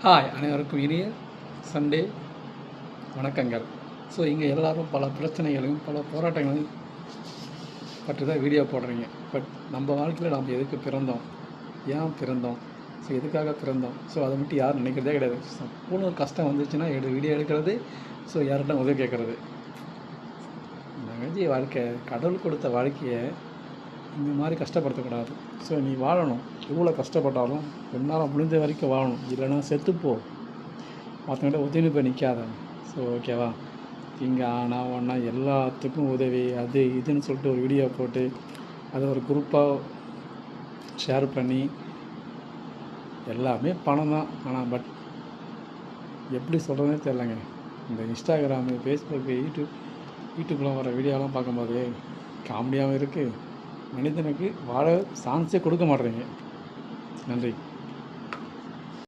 Hi, அனைவருக்கும் இனிய Sunday வணக்கங்கள். ஸோ இங்கே எல்லோரும் பல பிரச்சனைகளையும் பல போராட்டங்களையும் பற்றி தான் வீடியோ போடுறீங்க. பட் நம்ம வாழ்க்கையில் நாம் எதுக்கு பிறந்தோம், ஏன் பிறந்தோம், ஸோ எதுக்காக பிறந்தோம், ஸோ அதை மட்டும் யாரும் நினைக்கிறதே கிடையாது. ஒரு கஷ்டம் வந்துச்சுன்னா வீடியோ எடுக்கிறது, ஸோ யார்கிட்ட உதவி கேட்குறது. நினைஞ்ச வாழ்க்கை, கடவுள் கொடுத்த வாழ்க்கையை இந்த மாதிரி கஷ்டப்படுத்தக்கூடாது. ஸோ நீ வாழணும், எவ்வளோ கஷ்டப்பட்டாலும் என்னால் முடிஞ்ச வரைக்கும் வாழணும். இல்லைன்னா செத்துப்போ, மற்றவங்கிட்ட உதவி போய் நிற்காத. ஸோ ஓகேவா, இங்கே ஆனால் ஒன்றா எல்லாத்துக்கும் உதவி அது இதுன்னு சொல்லிட்டு ஒரு வீடியோ போட்டு அதை ஒரு குரூப்பாக ஷேர் பண்ணி எல்லாமே பணம் தான். ஆனால் பட் எப்படி சொல்கிறதுனே தெரிலங்க. இந்த இன்ஸ்டாகிராமு, ஃபேஸ்புக்கு, யூடியூப்லாம் வர வீடியோலாம் பார்க்கும்போது காமெடியாகவும் இருக்குது. மனிதனுக்கு வாழ சான்ஸே கொடுக்க மாட்டேறீங்க. நன்றி.